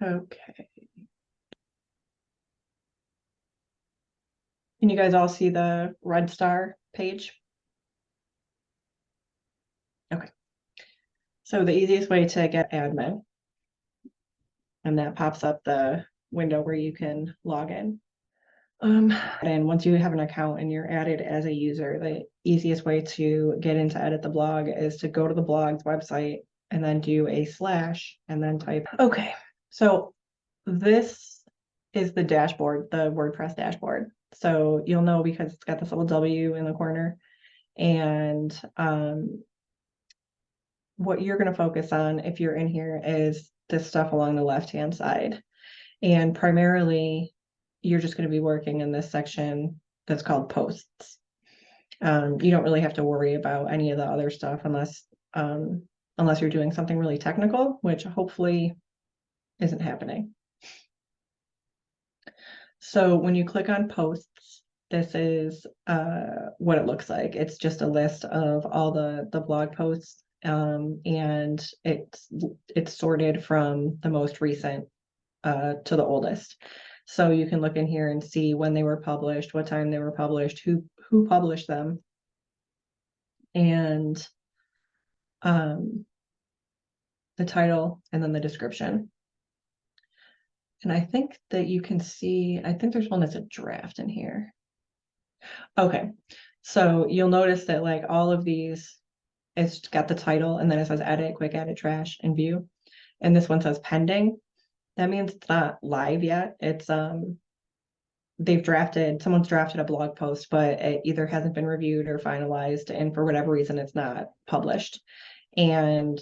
Okay. Can you guys all see the red star page? Okay. So the easiest way to get admin, and that pops up the window where you can log in. And once you have an account and you're added as a user, the easiest way to get in to edit the blog is to go to the blog's website and then do a / and then type. Okay, so this is the dashboard, the WordPress dashboard. So you'll know because it's got this little W in the corner. And what you're going to focus on if you're in here is this stuff along the left-hand side. And primarily, you're just going to be working in this section that's called posts. You don't really have to worry about any of the other stuff unless you're doing something really technical, which hopefully isn't happening. So when you click on posts, this is what it looks like. It's just a list of all the blog posts, and it's sorted from the most recent to the oldest. So you can look in here and see when they were published, what time they were published, who published them, and the title, and then the description. And I think that you can see, I think there's one that's a draft in here. Okay, so you'll notice that like all of these, it's got the title and then it says edit, quick edit, trash, and view. And this one says pending. That means it's not live yet. It's someone's drafted a blog post, but it either hasn't been reviewed or finalized, and for whatever reason it's not published. And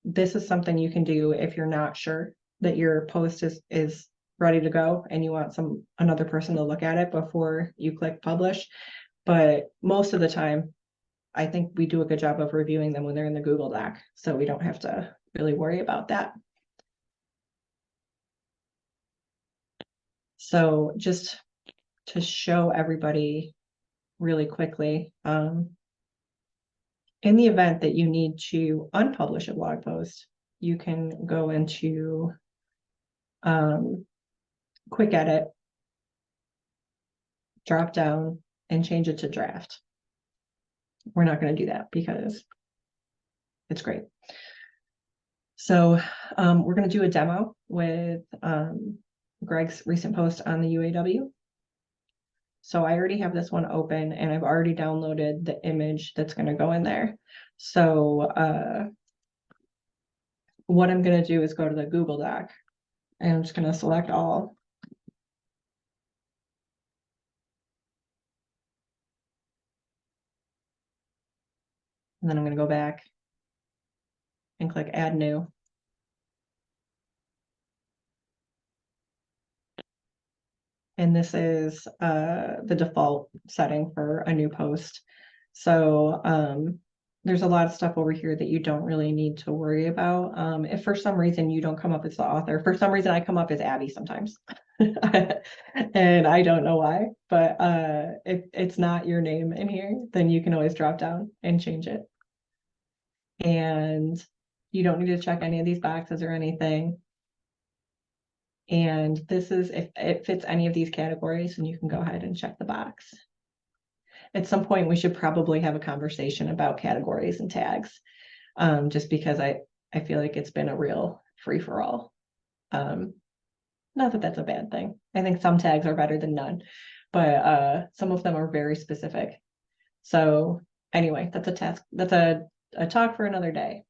this is something you can do if you're not sure that your post is ready to go and you want another person to look at it before you click publish. But most of the time, I think we do a good job of reviewing them when they're in the Google Doc, so we don't have to really worry about that. So just to show everybody really quickly, in the event that you need to unpublish a blog post, you can go into quick edit, drop down, and change it to draft. We're not going to do that because it's great. So we're going to do a demo with Greg's recent post on the UAW. So I already have this one open and I've already downloaded the image that's going to go in there. So what I'm going to do is go to the Google Doc, and I'm just going to select all. And then I'm going to go back and click add new. And this is the default setting for a new post. So there's a lot of stuff over here that you don't really need to worry about. If for some reason you don't come up as the author, for some reason I come up as Abby sometimes. And I don't know why, but if it's not your name in here, then you can always drop down and change it. And you don't need to check any of these boxes or anything. And this is if it fits any of these categories, and you can go ahead and check the box. At some point, we should probably have a conversation about categories and tags, just because I feel like it's been a real free-for-all. Not that that's a bad thing. I think some tags are better than none, but some of them are very specific. So anyway, that's a task. That's a talk for another day.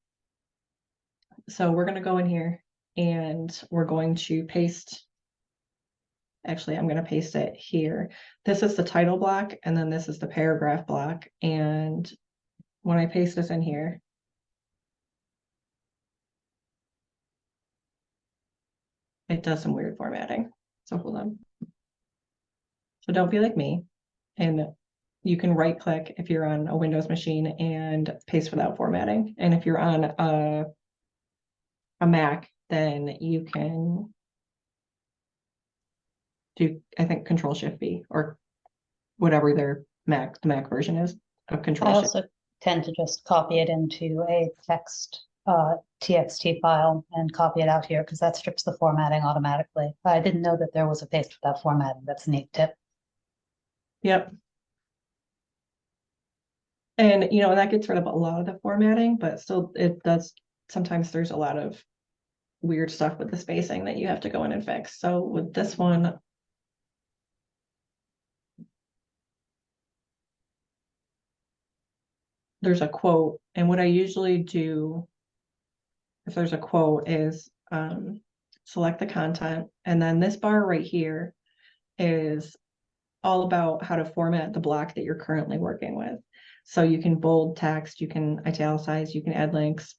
So we're going to go in here and we're going to paste. Actually, I'm going to paste it here. This is the title block, and then this is the paragraph block. And when I paste this in here, it does some weird formatting. So hold on. So don't be like me. And you can right click if you're on a Windows machine and paste without formatting. And if you're on a Mac, then you can do, I think, Control-Shift-V or whatever the Mac version is of Control-Shift. I also tend to just copy it into a text TXT file and copy it out here because that strips the formatting automatically. I didn't know that there was a paste without formatting. That's a neat tip. Yep. And, you know, that gets rid of a lot of the formatting, but still it does, sometimes there's a lot of weird stuff with the spacing that you have to go in and fix. So with this one, there's a quote, and what I usually do if there's a quote is select the content, and then this bar right here is all about how to format the block that you're currently working with. So you can bold text, you can italicize, you can add links.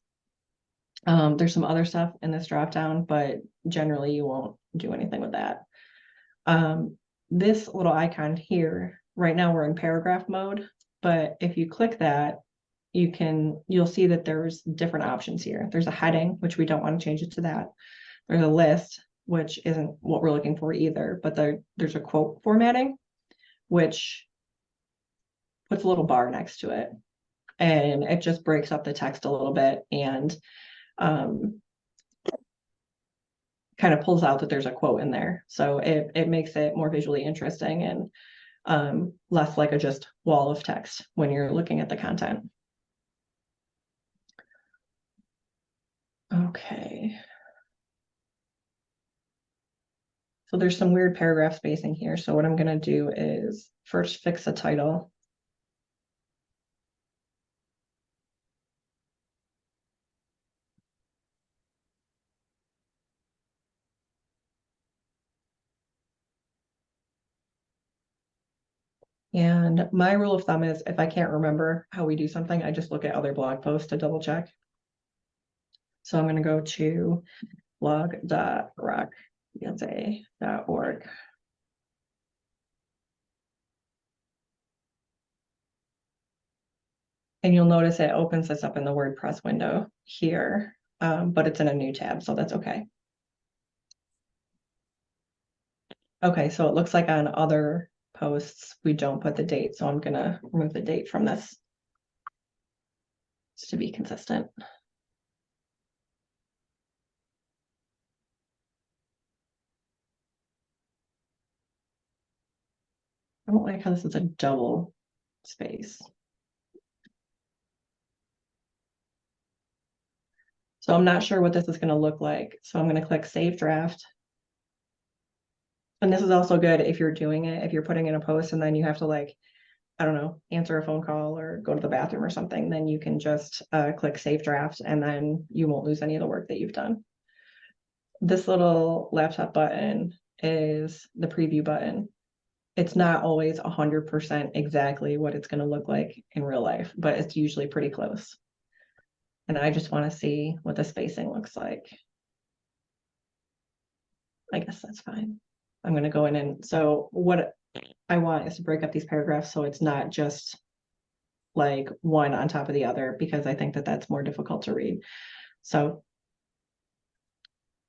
There's some other stuff in this dropdown, but generally you won't do anything with that. This little icon here, right now we're in paragraph mode, but if you click that, you'll see that there's different options here. There's a heading, which we don't want to change it to that. There's a list, which isn't what we're looking for either, but there's a quote formatting, which puts a little bar next to it. And it just breaks up the text a little bit and kind of pulls out that there's a quote in there. So it makes it more visually interesting and less like a just wall of text when you're looking at the content. Okay. So there's some weird paragraph spacing here. So what I'm going to do is first fix the title. And my rule of thumb is if I can't remember how we do something, I just look at other blog posts to double check. So I'm going to go to blog.rockbeyonce.org. And you'll notice it opens this up in the WordPress window here, but it's in a new tab, so that's okay. Okay, so it looks like on other posts, we don't put the date, so I'm gonna remove the date from this just to be consistent. I don't like how this is a double space. So I'm not sure what this is gonna look like. So I'm gonna click Save Draft. And this is also good if you're doing it, if you're putting in a post and then you have to like, I don't know, answer a phone call or go to the bathroom or something, then you can just click Save Draft and then you won't lose any of the work that you've done. This little laptop button is the preview button. It's not always 100% exactly what it's going to look like in real life, but it's usually pretty close. And I just want to see what the spacing looks like. I guess that's fine. I'm going to go in and so what I want is to break up these paragraphs so it's not just like one on top of the other, because I think that that's more difficult to read. So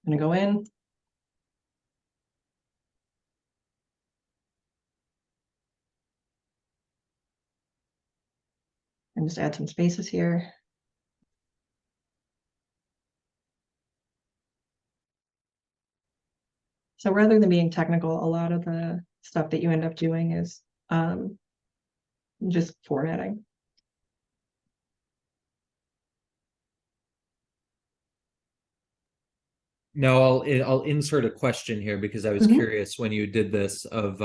I'm going to go in. And just add some spaces here. So rather than being technical, a lot of the stuff that you end up doing is just formatting. Now I'll insert a question here because I was curious when you did this of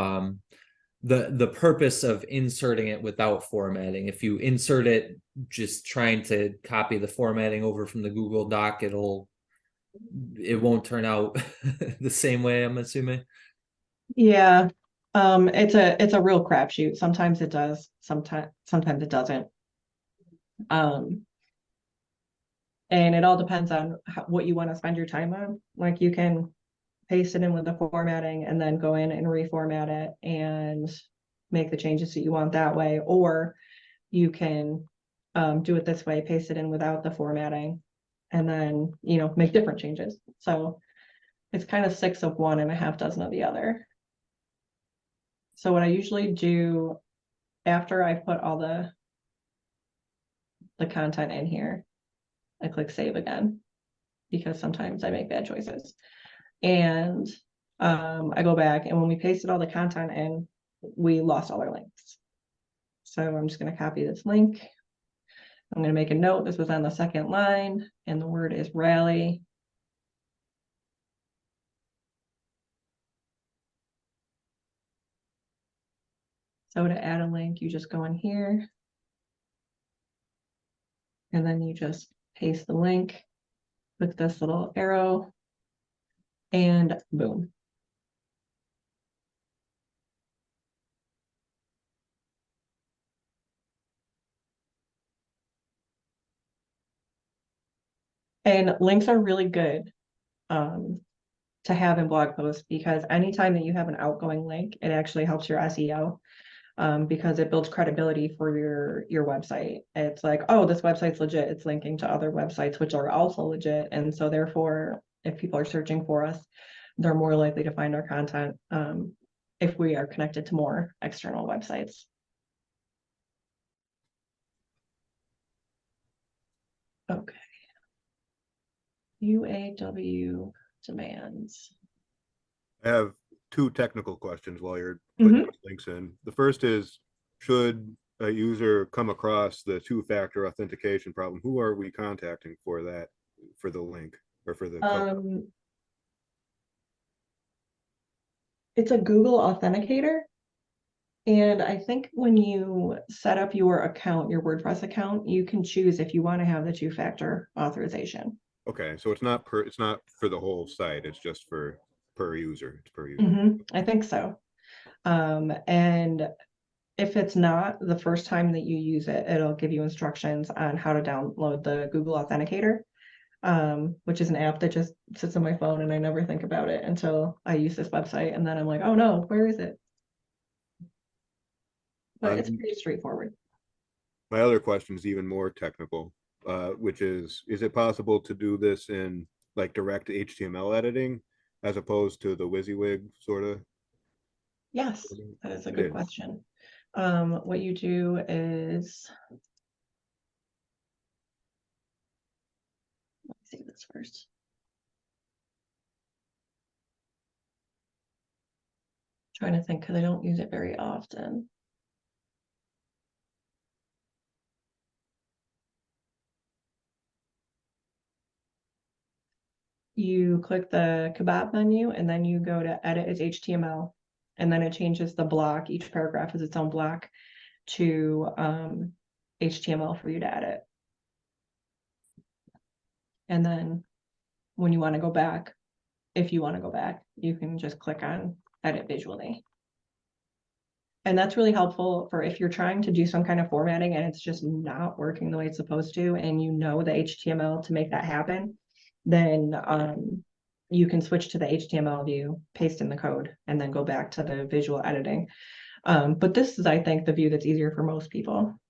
the purpose of inserting it without formatting. If you insert it just trying to copy the formatting over from the Google Doc, it won't turn out the same way, I'm assuming. Yeah, it's a real crapshoot. Sometimes it does, sometimes it doesn't. And it all depends on what you want to spend your time on. Like you can paste it in with the formatting and then go in and reformat it and make the changes that you want that way, or you can do it this way, paste it in without the formatting, and then make different changes. So it's kind of 6 of one and a half dozen of the other. So what I usually do after I put all the content in here I click save again, because sometimes I make bad choices. And I go back, and when we pasted all the content in, we lost all our links. So I'm just going to copy this link. I'm going to make a note. This was on the second line, and the word is rally. So to add a link, you just go in here, and then you just paste the link with this little arrow, and boom. And links are really good to have in blog posts, because anytime that you have an outgoing link, it actually helps your SEO, because it builds credibility for your website. It's like, oh, this website's legit. It's linking to other websites, which are also legit. And so therefore, if people are searching for us, they're more likely to find our content if we are connected to more external websites. Okay. UAW demands. I have two technical questions while you're putting these links in. The first is, should a user come across the two-factor authentication problem, who are we contacting for that, for the link or for the code? It's a Google Authenticator. And I think when you set up your account, your WordPress account, you can choose if you want to have the two-factor authorization. Okay, so it's not for the whole site, it's just for per user. It's per user. I think so. And if it's not, the first time that you use it, it'll give you instructions on how to download the Google Authenticator, which is an app that just sits on my phone, and I never think about it until I use this website, and then I'm like, oh no, where is it? But it's pretty straightforward. My other question is even more technical, which is it possible to do this in like direct HTML editing as opposed to the WYSIWYG sort of? Yes, that is a good question. What you do is, let me see this first. Trying to think, because I don't use it very often. You click the kebab menu, and then you go to edit as HTML, and then it changes the block. Each paragraph is its own block to HTML for you to edit. And then when you want to go back, if you want to go back, you can just click on edit visually. And that's really helpful for if you're trying to do some kind of formatting and it's just not working the way it's supposed to, and you know the HTML to make that happen, then you can switch to the HTML view, paste in the code, and then go back to the visual editing. But this is, I think, the view that's easier for most people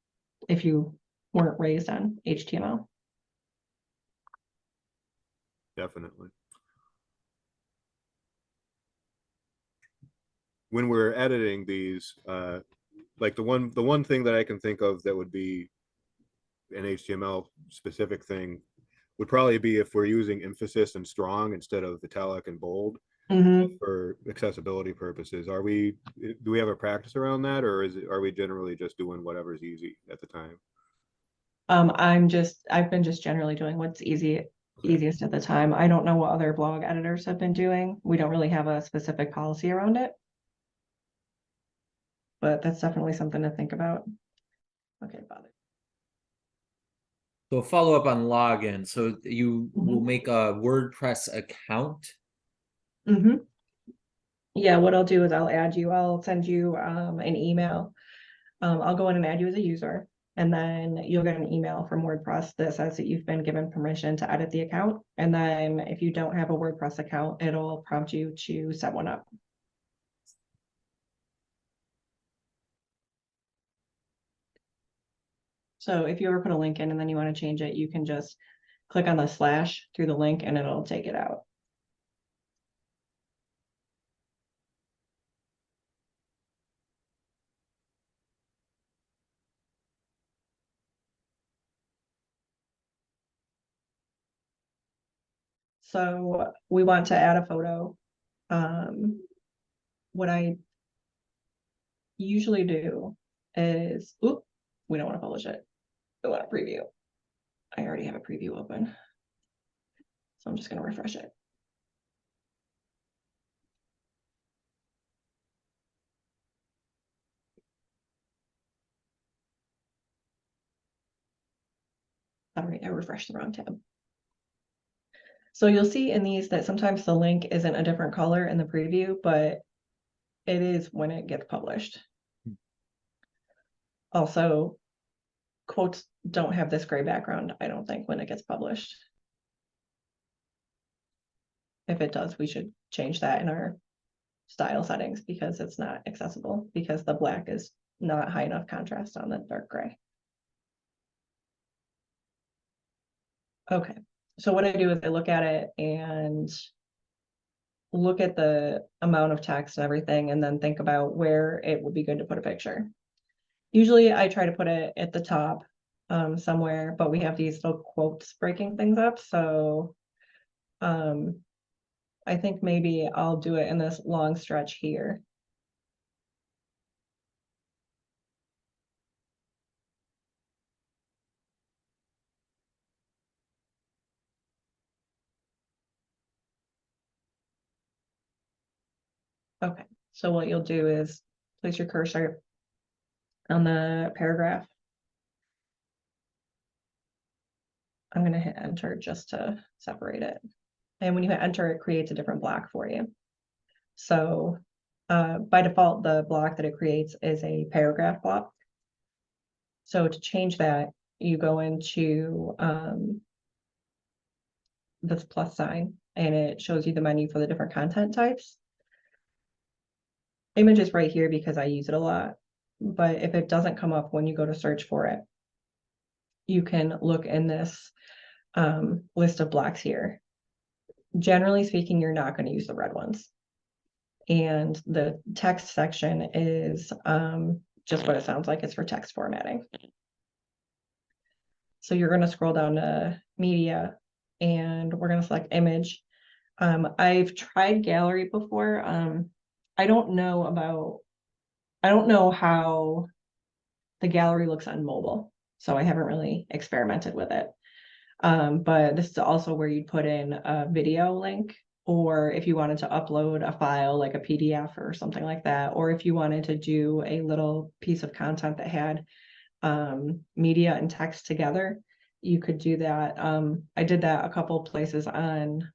if you weren't raised on HTML. Definitely. When we're editing these, like the one thing that I can think of that would be an HTML specific thing would probably be if we're using emphasis and strong instead of italic and bold for accessibility purposes. Do we have a practice around that, or are we generally just doing whatever's easy at the time? I've been just generally doing what's easiest at the time. I don't know what other blog editors have been doing. We don't really have a specific policy around it, but that's definitely something to think about. Okay, bother. So follow up on login. So you will make a WordPress account. Yeah, what I'll do is I'll send you an email. I'll go in and add you as a user, and then you'll get an email from WordPress that says that you've been given permission to edit the account. And then if you don't have a WordPress account, it'll prompt you to set one up. So if you ever put a link in and then you want to change it, you can just click on the slash through the link and it'll take it out. So we want to add a photo. What I usually do is, oop, we don't want to publish it. We want to preview. I already have a preview open. So I'm just going to refresh it. All right, I refreshed the wrong tab. So you'll see in these that sometimes the link isn't a different color in the preview, but it is when it gets published. Also, quotes don't have this gray background, I don't think, when it gets published. If it does, we should change that in our style settings because it's not accessible, because the black is not high enough contrast on the dark gray. Okay, so what I do is I look at it and look at the amount of text and everything, and then think about where it would be good to put a picture. Usually I try to put it at the top somewhere, but we have these little quotes breaking things up. So I think maybe I'll do it in this long stretch here. Okay, so what you'll do is place your cursor on the paragraph. I'm going to hit enter just to separate it. And when you hit enter, it creates a different block for you. So by default, the block that it creates is a paragraph block. So to change that, you go into this plus sign and it shows you the menu for the different content types. Image is right here because I use it a lot, but if it doesn't come up when you go to search for it, you can look in this list of blocks here. Generally speaking, you're not going to use the red ones. And the text section is just what it sounds like. It's for text formatting. So you're going to scroll down to media and we're going to select image. I've tried gallery before. I don't know how the gallery looks on mobile, so I haven't really experimented with it. But this is also where you'd put in a video link, or if you wanted to upload a file like a PDF or something like that, or if you wanted to do a little piece of content that had media and text together, you could do that. I did that a couple places on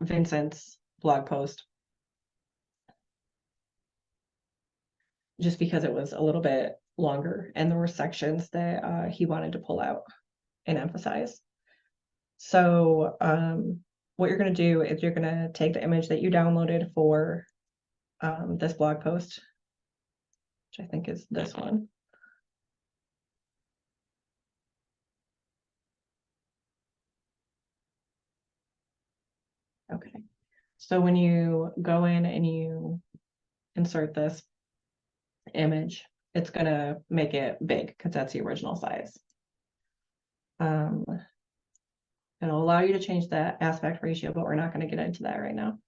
Vincent's blog post, just because it was a little bit longer and there were sections that he wanted to pull out and emphasize. So what you're going to do is you're going to take the image that you downloaded for this blog post, which I think is this one. Okay, so when you go in and you insert this image, it's going to make it big because that's the original size. It'll allow you to change the aspect ratio, but we're not going to get into that right now.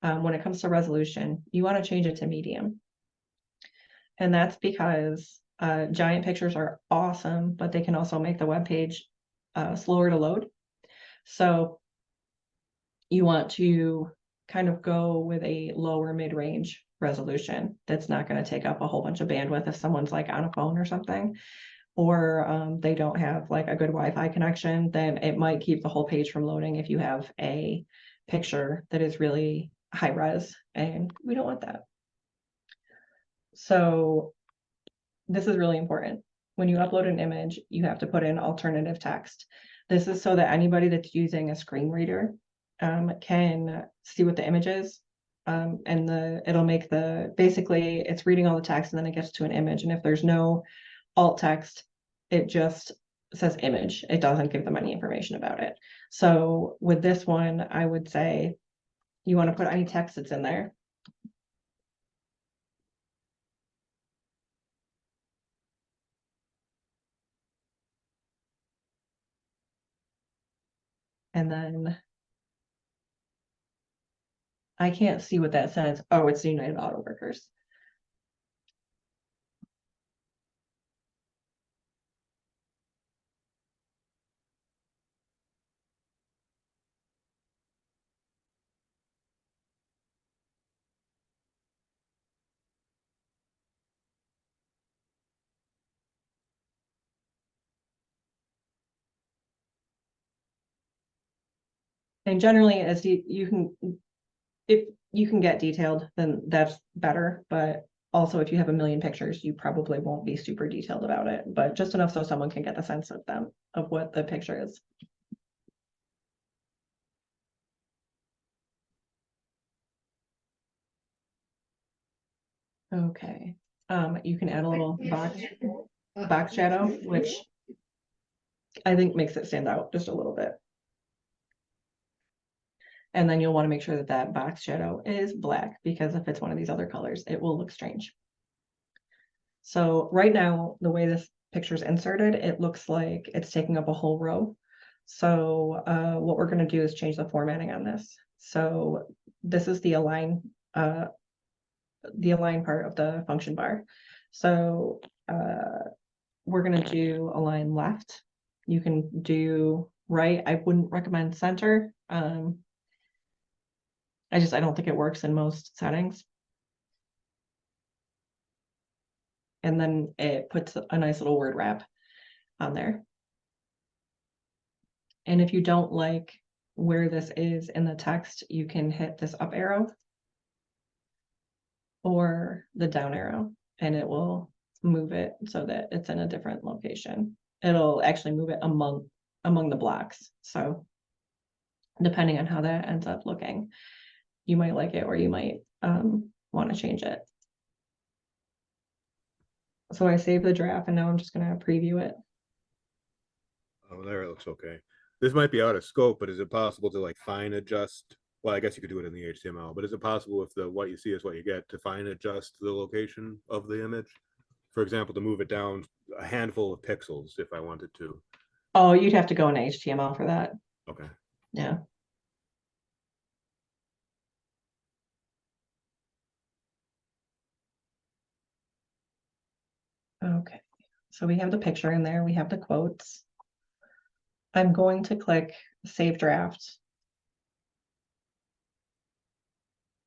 When it comes to resolution, you want to change it to medium. And that's because giant pictures are awesome, but they can also make the web page slower to load. So you want to kind of go with a lower mid-range resolution that's not going to take up a whole bunch of bandwidth if someone's like on a phone or something, or they don't have like a good Wi-Fi connection. Then it might keep the whole page from loading if you have a picture that is really high res, and we don't want that. So this is really important. When you upload an image, you have to put in alternative text. This is so that anybody that's using a screen reader can see what the image is. And it'll make basically it's reading all the text and then it gets to an image. And if there's no alt text, it just says image. It doesn't give them any information about it. So with this one, I would say you want to put any text that's in there. And then I can't see what that says. Oh, it's the United Auto Workers. And generally, as you can, if you can get detailed, then that's better. But also, if you have a million pictures, you probably won't be super detailed about it, but just enough so someone can get the sense of them, of what the picture is. Okay, you can add a little box shadow, which I think makes it stand out just a little bit. And then you'll want to make sure that that box shadow is black, because if it's one of these other colors, it will look strange. So right now, the way this picture is inserted, it looks like it's taking up a whole row. So what we're going to do is change the formatting on this. So this is the align part of the function bar. So we're going to do align left. You can do right. I wouldn't recommend center. I don't think it works in most settings. And then it puts a nice little word wrap on there. And if you don't like where this is in the text, you can hit this up arrow or the down arrow, and it will move it so that it's in a different location. It'll actually move it among the blocks. So depending on how that ends up looking, you might like it or you might want to change it. So I saved the draft and now I'm just going to preview it. Oh, there it looks okay. This might be out of scope, but is it possible to like fine adjust? Well, I guess you could do it in the HTML, but is it possible if the what you see is what you get to fine adjust the location of the image? For example, to move it down a handful of pixels if I wanted to. Oh, you'd have to go in HTML for that. Okay. Yeah. Okay, so we have the picture in there, we have the quotes. I'm going to click Save Draft.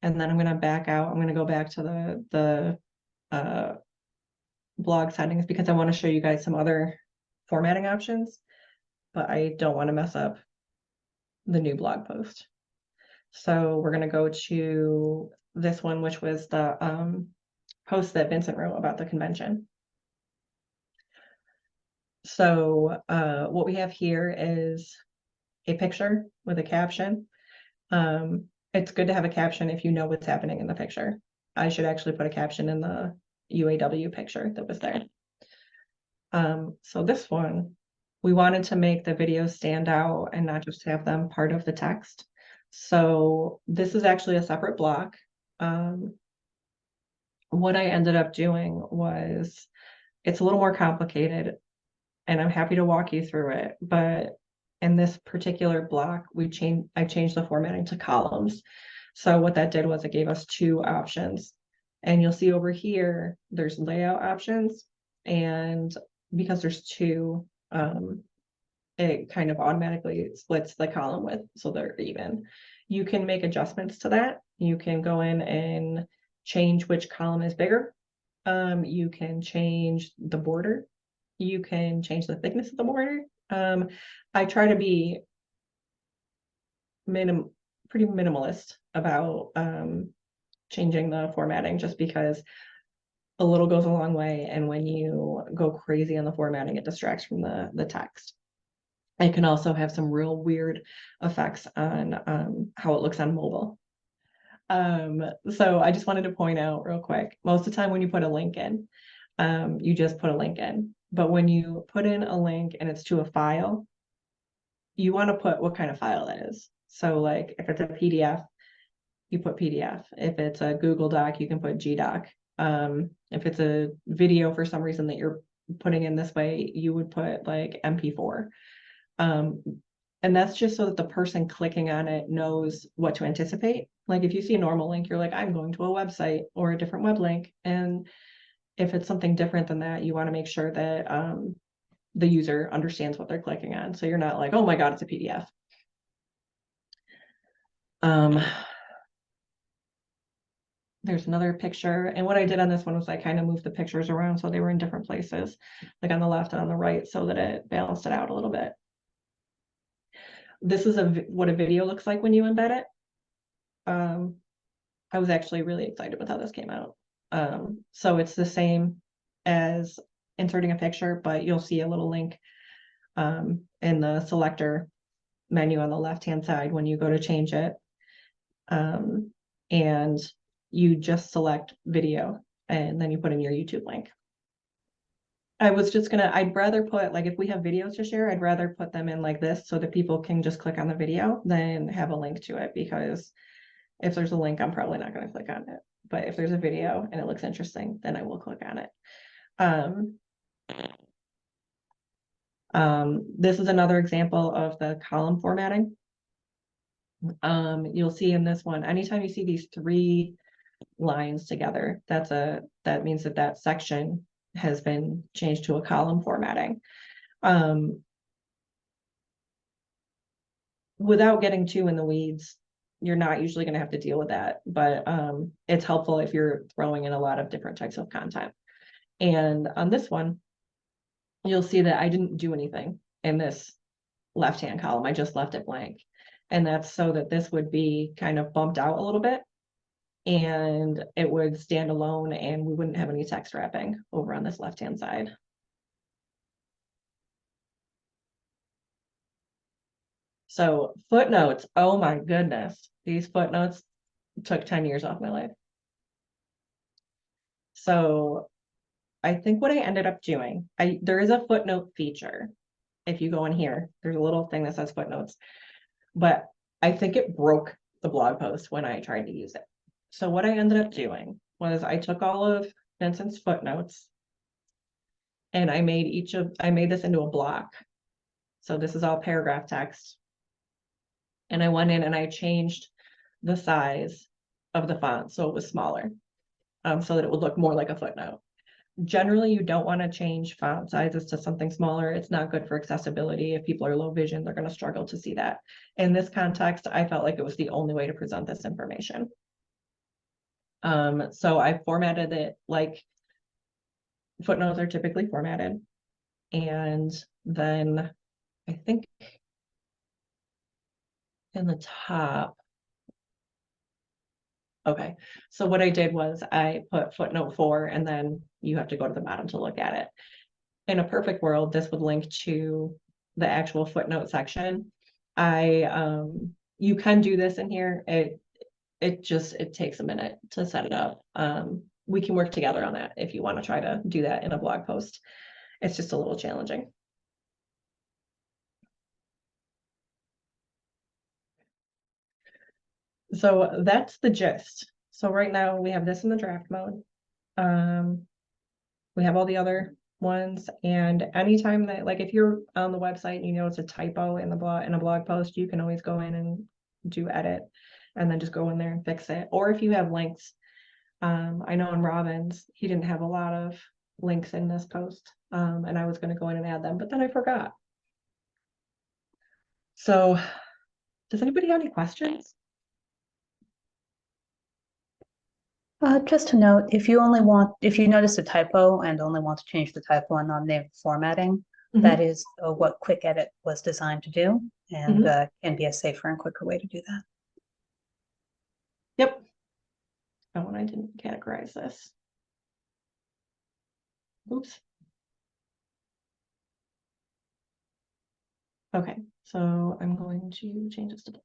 And then I'm going to back out. I'm going to go back to the blog settings because I want to show you guys some other formatting options, but I don't want to mess up the new blog post. So we're going to go to this one, which was the post that Vincent wrote about the convention. So what we have here is a picture with a caption. It's good to have a caption if you know what's happening in the picture. I should actually put a caption in the UAW picture that was there. So this one, we wanted to make the videos stand out and not just have them part of the text. So this is actually a separate block. What I ended up doing was, it's a little more complicated and I'm happy to walk you through it, but in this particular block, I changed the formatting to columns. So what that did was it gave us two options. And you'll see over here, there's layout options. And because there's two, it kind of automatically splits the column width so they're even. You can make adjustments to that. You can go in and change which column is bigger. You can change the border. You can change the thickness of the border. I try to be pretty minimalist about changing the formatting, just because a little goes a long way, and when you go crazy on the formatting, it distracts from the text. It can also have some real weird effects on how it looks on mobile. So I just wanted to point out real quick, most of the time when you put a link in, you just put a link in. But when you put in a link and it's to a file, you want to put what kind of file that is. So like if it's a PDF, you put PDF. If it's a Google Doc, you can put GDoc. If it's a video for some reason that you're putting in this way, you would put like MP4. And that's just so that the person clicking on it knows what to anticipate. Like if you see a normal link, you're like, I'm going to a website or a different web link. And if it's something different than that, you want to make sure that the user understands what they're clicking on. So you're not like, oh my God, it's a PDF. There's another picture. And what I did on this one was I kind of moved the pictures around so they were in different places, like on the left and on the right, so that it balanced it out a little bit. This is what a video looks like when you embed it. I was actually really excited with how this came out. So it's the same as inserting a picture, but you'll see a little link in the selector menu on the left-hand side when you go to change it. And you just select video and then you put in your YouTube link. I was just gonna, I'd rather put, like, if we have videos to share, I'd rather put them in like this so that people can just click on the video than have a link to it, because if there's a link, I'm probably not going to click on it. But if there's a video and it looks interesting, then I will click on it. This is another example of the column formatting. You'll see in this one, anytime you see these 3 lines together, that means that section has been changed to a column formatting. Without getting too in the weeds, you're not usually going to have to deal with that, but it's helpful if you're throwing in a lot of different types of content. And on this one, you'll see that I didn't do anything in this left-hand column. I just left it blank. And that's so that this would be kind of bumped out a little bit and it would stand alone and we wouldn't have any text wrapping over on this left-hand side. So footnotes, oh my goodness, these footnotes took 10 years off my life. So I think what I ended up doing, there is a footnote feature. If you go in here, there's a little thing that says footnotes, but I think it broke the blog post when I tried to use it. So what I ended up doing was I took all of Vincent's footnotes and I made this into a block. So this is all paragraph text. And I went in and I changed the size of the font so it was smaller, so that it would look more like a footnote. Generally, you don't want to change font sizes to something smaller. It's not good for accessibility. If people are low vision, they're going to struggle to see that. In this context, I felt like it was the only way to present this information. So I formatted it like footnotes are typically formatted. And then I think in the top, okay, so what I did was I put footnote 4 and then you have to go to the bottom to look at it. In a perfect world, this would link to the actual footnote section. You can do this in here. It takes a minute to set it up. We can work together on that if you want to try to do that in a blog post. It's just a little challenging. So that's the gist. So right now we have this in the draft mode. We have all the other ones, and anytime that, like, if you're on the website and you know it's a typo in a blog post, you can always go in and do edit and then just go in there and fix it. Or if you have links, I know in Robin's, he didn't have a lot of links in this post, and I was going to go in and add them, but then I forgot. So does anybody have any questions? Just to note, if you notice a typo and only want to change the typo and not name formatting, that is what Quick Edit was designed to do, and can be a safer and quicker way to do that. Yep. Oh, and I didn't categorize this. Oops. Okay, so I'm going to change this to black.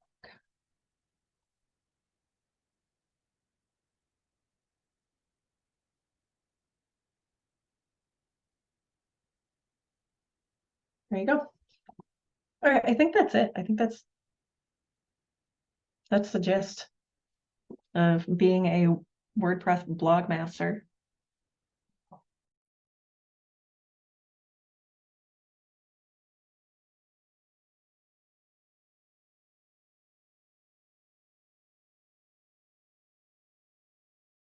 There you go. All right, I think that's it. I think that's the gist of being a WordPress blog master.